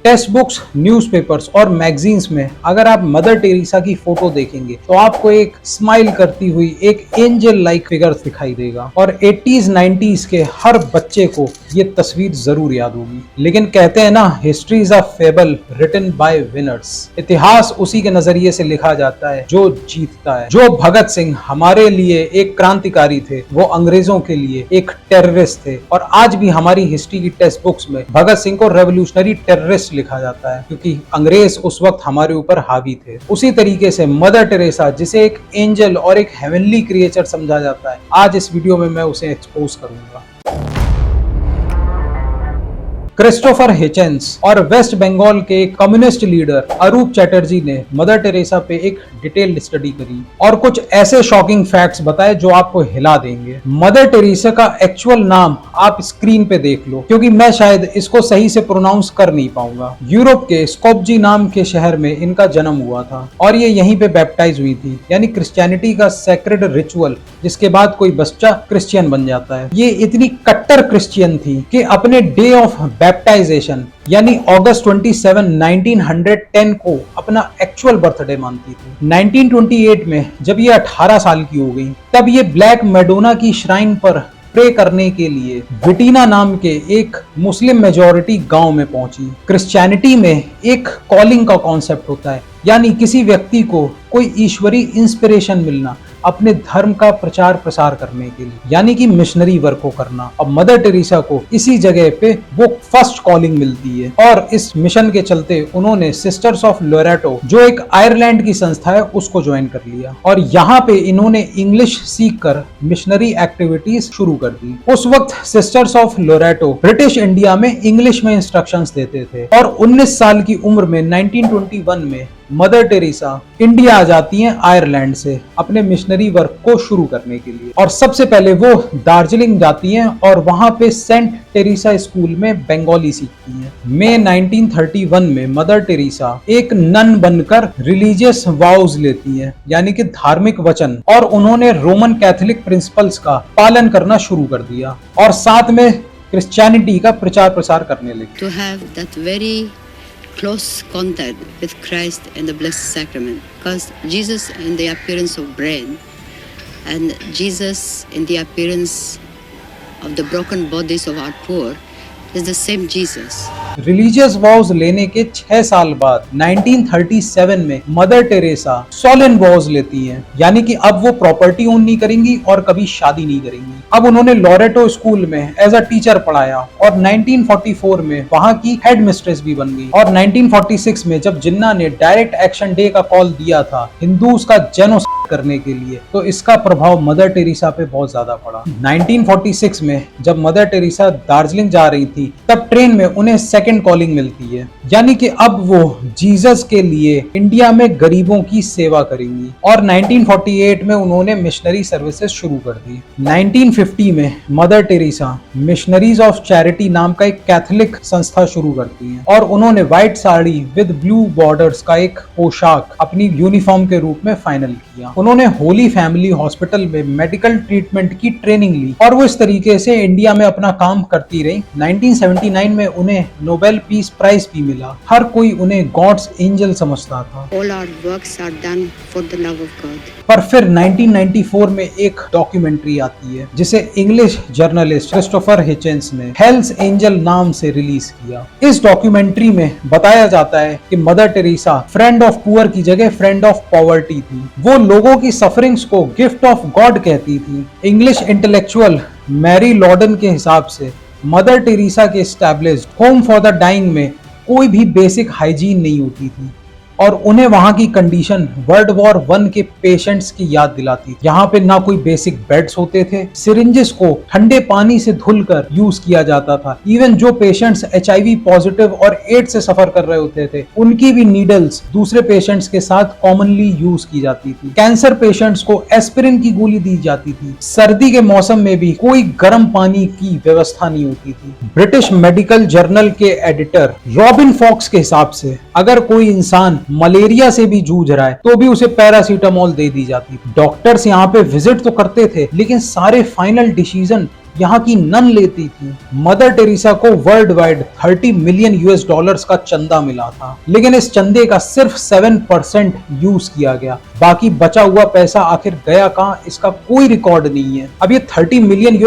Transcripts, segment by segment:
Text books, newspapers और magazines में अगर आप मदर टेरेसा की फोटो देखेंगे तो आपको एक स्माइल करती हुई एक एंजल लाइक फिगर दिखाई देगा और 80s 90s के हर बच्चे को ये तस्वीर जरूर याद होगी। लेकिन कहते हैं ना, history is a fable written by winners. इतिहास उसी के नजरिए से लिखा जाता है जो जीतता है। जो भगत सिंह हमारे लिए एक क्रांतिकारी थे, वो अंग्रेजों के लिए एक टेररिस्ट थे और आज भी हमारी हिस्ट्री की टेक्स्ट बुक्स में भगत सिंह को रेवोल्यूशनरी टेररिस्ट लिखा जाता है क्योंकि अंग्रेज उस वक्त हमारे ऊपर हावी थे। उसी तरीके से मदर टेरेसा, जिसे एक एंजल और एक हेवनली क्रिएचर समझा जाता है, आज इस वीडियो में मैं उसे एक्सपोज करूंगा। क्रिस्टोफर हिचेंस और वेस्ट बंगाल के कम्युनिस्ट लीडर अरूप चैटर्जी ने मदर टेरेसा पे एक डिटेल्ड स्टडी करी और कुछ ऐसे शॉकिंग फैक्ट्स बताए जो आपको हिला देंगे। मदर टेरेसा का एक्चुअल नाम आप स्क्रीन पे देख लो क्योंकि मैं शायद इसको सही से प्रोनाउंस कर नहीं पाऊंगा। यूरोप के स्कोपजी नाम के शहर में इनका जन्म हुआ था और ये यहीं पे बैप्टाइज हुई थी, यानी क्रिश्चियनिटी का सेक्रेड रिचुअल जिसके बाद कोई बच्चा क्रिश्चियन बन जाता है। ये इतनी कट्टर क्रिश्चियन थी कि अपने डे ऑफ बैप्टाइजेशन यानी अगस्त 27, 1910 को अपना एक्चुअल बर्थडे मानती थी। 1928 में जब ये 18 साल की हो गई तब ये ब्लैक मैडोना की श्राइन पर प्रे करने के लिए विटीना नाम के एक मुस्लिम मेजॉरिटी गांव में पहुंची। क्रिश्चियनिटी में एक कॉलिंग का कॉन्सेप्ट होता है, यानी किसी व्यक्ति को कोई ईश्वरी इंस्पिरेशन मिलना अपने धर्म का प्रचार प्रसार करने के लिए, यानी कि मिशनरी वर्क को करना। अब मदर टेरेसा को इसी जगह पे वो फर्स्ट कॉलिंग मिलती है और इस मिशन के चलते उन्होंने सिस्टर्स ऑफ लोरेटो, जो एक आयरलैंड की संस्था है, उसको ज्वाइन कर लिया और यहाँ पे इन्होंने इंग्लिश सीखकर मिशनरी एक्टिविटीज शुरू कर दी। उस वक्त sisters of Loreto British India में इंग्लिश में इंस्ट्रक्शंस देते थे और 19 साल की उम्र में 1921 में मदर टेरेसा इंडिया आ जाती हैं आयरलैंड से अपने मिशनरी वर्क को शुरू करने के लिए। और सबसे पहले वो दार्जिलिंग जाती हैं और वहां पे सेंट टेरेसा स्कूल में बंगाली सीखती हैं। मई 1931 में मदर टेरेसा एक नन बनकर रिलीजियस वाउज लेती हैं, यानी कि धार्मिक वचन, और उन्होंने रोमन कैथोलिक प्रिंसिपल्स का पालन करना शुरू कर दिया और साथ में क्रिश्चियनिटी का प्रचार प्रसार करने लगी। Close contact with Christ and the Blessed Sacrament, because Jesus in the appearance of bread and Jesus in the appearance of the broken bodies of our poor is the same Jesus. Religious was लेने के 6 साल बाद 1937 में mother Teresa Solan was लेती हैं, यानी कि अब वो प्रॉपर्टी ओन नहीं करेंगी और कभी शादी नहीं करेंगी। अब उन्होंने लोरेटो स्कूल में एज अ टीचर पढ़ाया और 1944 में वहां की हेड मिस्ट्रेस भी बन गई और 1946 में जब जिन्ना ने डायरेक्ट एक्शन डे का कॉल दिया था हिंदूज का जेनोसाइड करने के लिए, तो इसका प्रभाव मदर टेरेसा पे बहुत ज्यादा पड़ा। 1946 में जब मदर टेरेसा दार्जिलिंग जा रही थी तब ट्रेन में उन्हें सेकंड कॉलिंग मिलती है, यानी कि अब वो जीसस के लिए इंडिया में गरीबों की सेवा करेंगी और 1948 में उन्होंने मिशनरी सर्विसेज शुरू कर दी। 1950 में mother Teresa missionaries of charity नाम का एक कैथोलिक संस्था शुरू करती हैं और उन्होंने white sari with blue borders का एक पोशाक अपनी यूनिफॉर्म के रूप में फाइनल किया। उन्होंने होली फैमिली हॉस्पिटल में मेडिकल ट्रीटमेंट की ट्रेनिंग ली और वो इस तरीके से इंडिया में अपना काम करती रही। 1979 में उन्हें नोबेल पीस प्राइज भी मिला। हर कोई उन्हें गॉड्स एंजल समझता था। All our works are done for the love of God. पर फिर 1994 में एक डॉक्यूमेंट्री आती है जिसे इंग्लिश जर्नलिस्ट क्रिस्टोफर हिचेंस ने हेल्स एंजल नाम से रिलीज किया। इस डॉक्यूमेंट्री में बताया जाता है कि mother Teresa friend of poor की जगह फ्रेंड ऑफ पॉवर्टी थी। वो लोगों की सफरिंग्स को गिफ्ट ऑफ गॉड कहती थी। इंग्लिश इंटेलेक्चुअल मैरी लॉर्डन के हिसाब से मदर टेरेसा के established home for the dying में कोई भी बेसिक हाइजीन नहीं होती थी और उन्हें वहां की कंडीशन वर्ल्ड वॉर 1 के पेशेंट्स की याद दिलाती। यहाँ पे ना कोई बेसिक बेड्स होते थे, सिरिंजेस को ठंडे पानी से धुलकर यूज किया जाता था। इवन जो पेशेंट्स HIV पॉजिटिव और एड्स से सफर कर रहे होते थे उनकी भी नीडल्स दूसरे पेशेंट्स के साथ कॉमनली यूज की जाती थी। कैंसर पेशेंट्स को एस्पिरिन की गोली दी जाती थी। सर्दी के मौसम में भी कोई गर्म पानी की व्यवस्था नहीं होती थी। ब्रिटिश मेडिकल जर्नल के एडिटर रॉबिन फॉक्स के हिसाब से अगर कोई इंसान मलेरिया से भी जूझ रहा है तो भी उसे पैरासीटामोल दे दी जाती। डॉक्टर्स यहाँ पे विजिट तो करते थे लेकिन सारे फाइनल डिसीजन यहाँ की नन लेती थी। मदर टेरेसा को वर्ल्ड वाइड $30 मिलियन का चंदा मिला था, लेकिन इस चंदे का सिर्फ 7% यूज किया गया। बाकी बचा हुआ पैसा आखिर गया कहां, इसका कोई रिकॉर्ड नहीं है। अब ये $30 मिलियन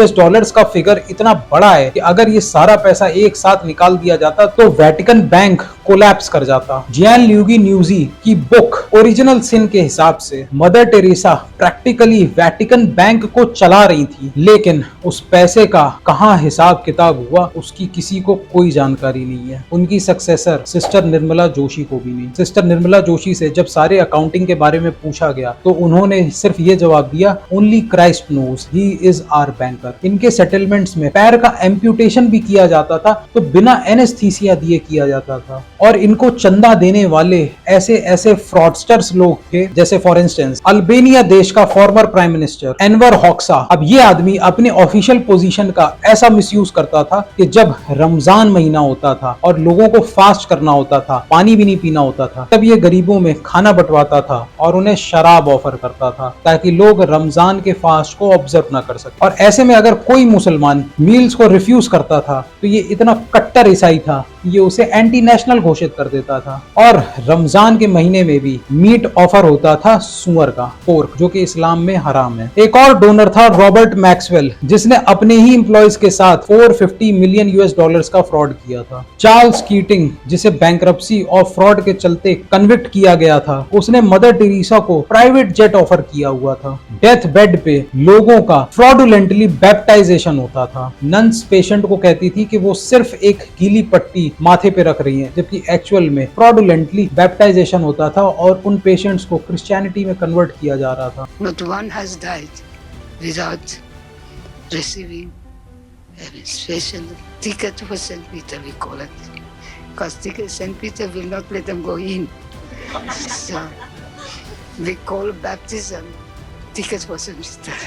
का फिगर इतना बड़ा है कि अगर ये सारा पैसा एक साथ निकाल दिया जाता तो वेटिकन बैंक कोलैप्स कर जाता। जियान ल्यूगी न्यूजी की बुक ओरिजिनल सिन के हिसाब से mother Teresa practically Vatican bank को चला रही थी, लेकिन उस पैसे का कहां हिसाब किताब हुआ उसकी किसी को कोई जानकारी नहीं है। उनकी सक्सेसर सिस्टर निर्मला जोशी को भी नहीं। सिस्टर निर्मला जोशी से जब सारे अकाउंटिंग के बारे में पूछा गया तो उन्होंने सिर्फ ये जवाब दिया, only Christ knows, he is our banker. इनके सेटलमेंट्स में पैर का एम्प्यूटेशन भी किया जाता था तो बिना एनेस्थीसिया दिए किया जाता था। और इनको चंदा देने वाले ऐसे ऐसे फ्रॉडस्टर्स लोग थे, जैसे फॉर इंस्टेंस अल्बेनिया देश का former prime minister Enver Hoxha. अब ये आदमी अपने ऑफिशियल पोजीशन का ऐसा मिसयूज करता था कि जब रमजान महीना होता था और लोगों को फास्ट करना होता था, पानी भी नहीं पीना होता था, तब ये गरीबों में खाना बंटवाता था और उन्हें शराब ऑफर करता था ताकि लोग रमजान के फास्ट को ऑब्जर्व ना कर सके। और ऐसे में अगर कोई मुसलमान मील्स को रिफ्यूज करता था तो ये इतना कट्टर ईसाई था, ये उसे एंटी नेशनल घोषित कर देता था। और रमजान के महीने में भी मीट ऑफर होता था सुअर का, पोर्क, जो कि इस्लाम में हराम है। एक और डोनर था रॉबर्ट मैक्सवेल, जिसने अपने ही एम्प्लॉइज के साथ $450 मिलियन का फ्रॉड किया था। चार्ल्स कीटिंग, जिसे बैंक्रप्सी और फ्रॉड के चलते कन्विक्ट किया गया था, उसने मदर टेरेसा को प्राइवेट जेट ऑफर किया हुआ था। डेथ बेड पे लोगों का फ्रॉडुलेंटली बैप्टाइजेशन होता था। नन्स पेशेंट को कहती थी कि वो सिर्फ एक गीली पट्टी माथे पे रख रही हैं, जबकि एक्चुअल में फ्रॉडुलेंटली बैप्टाइजेशन होता था और उन पेशेंट्स को क्रिश्चियनिटी में कन्वर्ट किया जा रहा था। Not one has died without receiving a special ticket for St. Peter, we call it. Because St. Peter will not let them go in. So we call baptism ticket for St. Peter.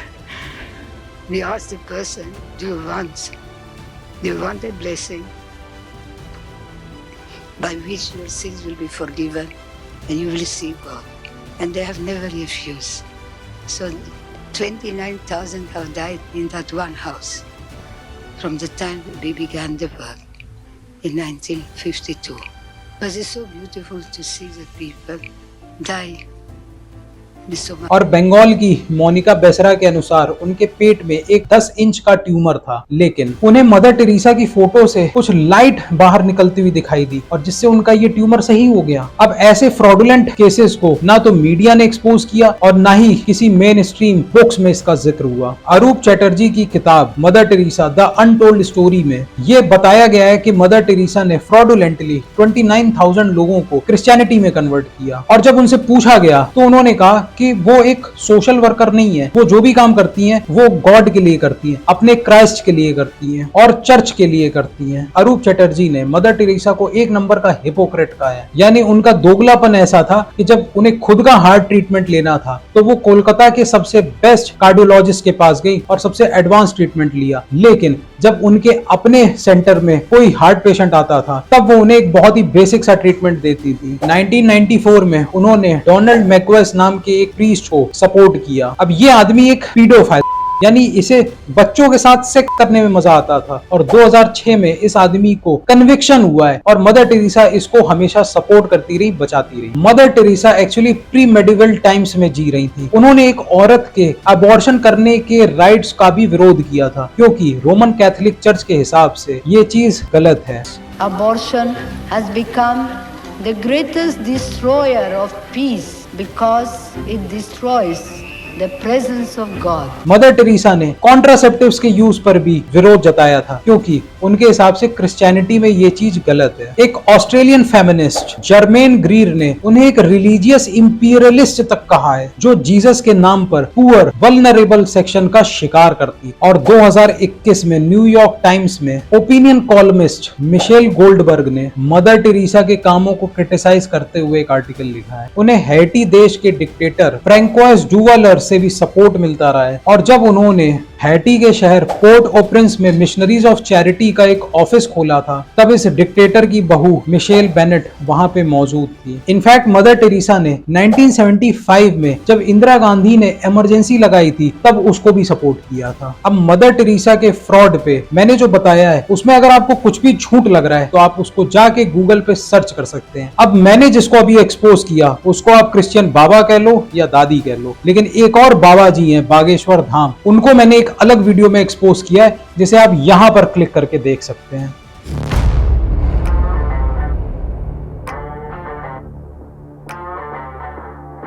We ask the person, do you want a blessing by which your sins will be forgiven and you will see God? And they have never refused. So 29,000 have died in that one house from the time we began the work in 1952. But it's so beautiful to see the people die. और बंगाल की मोनिका बेसरा के अनुसार उनके पेट में एक 10 inch का tumour था, लेकिन उन्हें मदर टेरेसा की फोटो से कुछ लाइट बाहर निकलती हुई दिखाई दी और जिससे उनका ये ट्यूमर सही हो गया। अब ऐसे फ्रॉडुलेंट केसेस को ना तो मीडिया ने एक्सपोज किया और ना ही किसी मेन स्ट्रीम बुक्स में इसका जिक्र हुआ। अरूप चैटर्जी की किताब mother Teresa the untold story में ये बताया गया है कि मदर टेरेसा ने फ्रॉडुलेंटली 29,000 लोगों को क्रिश्चियनिटी में कन्वर्ट किया। और जब उनसे पूछा गया तो उन्होंने कहा कि वो एक सोशल वर्कर नहीं है, वो जो भी काम करती हैं वो गॉड के लिए करती हैं, अपने क्राइस्ट के लिए करती हैं और चर्च के लिए करती हैं। अरूप चैटर्जी ने मदर टेरेसा को एक नंबर का हिपोक्रेट कहा है, यानी उनका दोगलापन ऐसा था कि जब उन्हें खुद का हार्ट ट्रीटमेंट लेना था तो वो कोलकाता के सबसे बेस्ट कार्डियोलॉजिस्ट के पास गई और सबसे एडवांस ट्रीटमेंट लिया, लेकिन जब उनके अपने सेंटर में कोई हार्ट पेशेंट आता था तब वो उन्हें एक बहुत ही बेसिक सा ट्रीटमेंट देती थी। 1994 में उन्होंने डोनाल्ड मैकवेस नाम के एक प्रीस्ट को सपोर्ट किया। अब ये आदमी एक पीडोफाइल, यानी इसे बच्चों के साथ सेक्स करने में मजा आता था और 2006 में इस आदमी को कन्विक्शन हुआ है और मदर टेरेसा इसको हमेशा सपोर्ट करती रही, बचाती रही। Mother Teresa actually pre medieval times में जी रही थी। उन्होंने एक औरत के अबॉर्शन करने के राइट्स का भी विरोध किया था, क्योंकि रोमन कैथोलिक चर्च के हिसाब से ये चीज गलत है। Abortion has become the greatest destroyer of peace because it destroys the presence of God. Mother Teresa ने कॉन्ट्रासेप्टिव्स के यूज पर भी विरोध जताया था, क्योंकि उनके हिसाब से क्रिश्चियनिटी में ये चीज गलत है। एक ऑस्ट्रेलियन फेमिनिस्ट जर्मेन ग्रीर ने उन्हें एक रिलीजियस इंपीरियलिस्ट तक कहा है, जो जीसस के नाम पर पुअर वल्नरेबल सेक्शन का शिकार करती। और 2021 में न्यूयॉर्क टाइम्स में ओपिनियन कॉलमिस्ट मिशेल गोल्डबर्ग ने मदर टेरेसा के कामों को क्रिटिसाइज करते हुए एक आर्टिकल लिखा है। उन्हें हैटी देश के डिक्टेटर फ्रैंकोइस डुवालर से भी सपोर्ट मिलता रहा है और जब उन्होंने हैटी के शहर पोर्ट ओ प्रिंस में मिशनरीज ऑफ चैरिटी चैरिटी का एक ऑफिस खोला था, तब इस डिक्टेटर की बहू मिशेल बेनेट वहां पे मौजूद थी। इनफैक्ट मदर टेरेसा ने 1975 में जब इंदिरा गांधी ने इमरजेंसी लगाई थी तब उसको भी सपोर्ट किया था। अब मदर टेरेसा के फ्रॉड पे मैंने जो बताया है उसमें अगर आपको कुछ भी झूठ लग रहा है तो आप उसको जाके गूगल पे सर्च कर सकते हैं। अब मैंने जिसको अभी एक्सपोज किया उसको आप क्रिश्चियन बाबा कह लो या दादी कह लो, लेकिन एक और बाबा जी हैं बागेश्वर धाम, उनको मैंने एक अलग वीडियो में एक्सपोज किया है जिसे आप यहां पर क्लिक करके देख सकते हैं।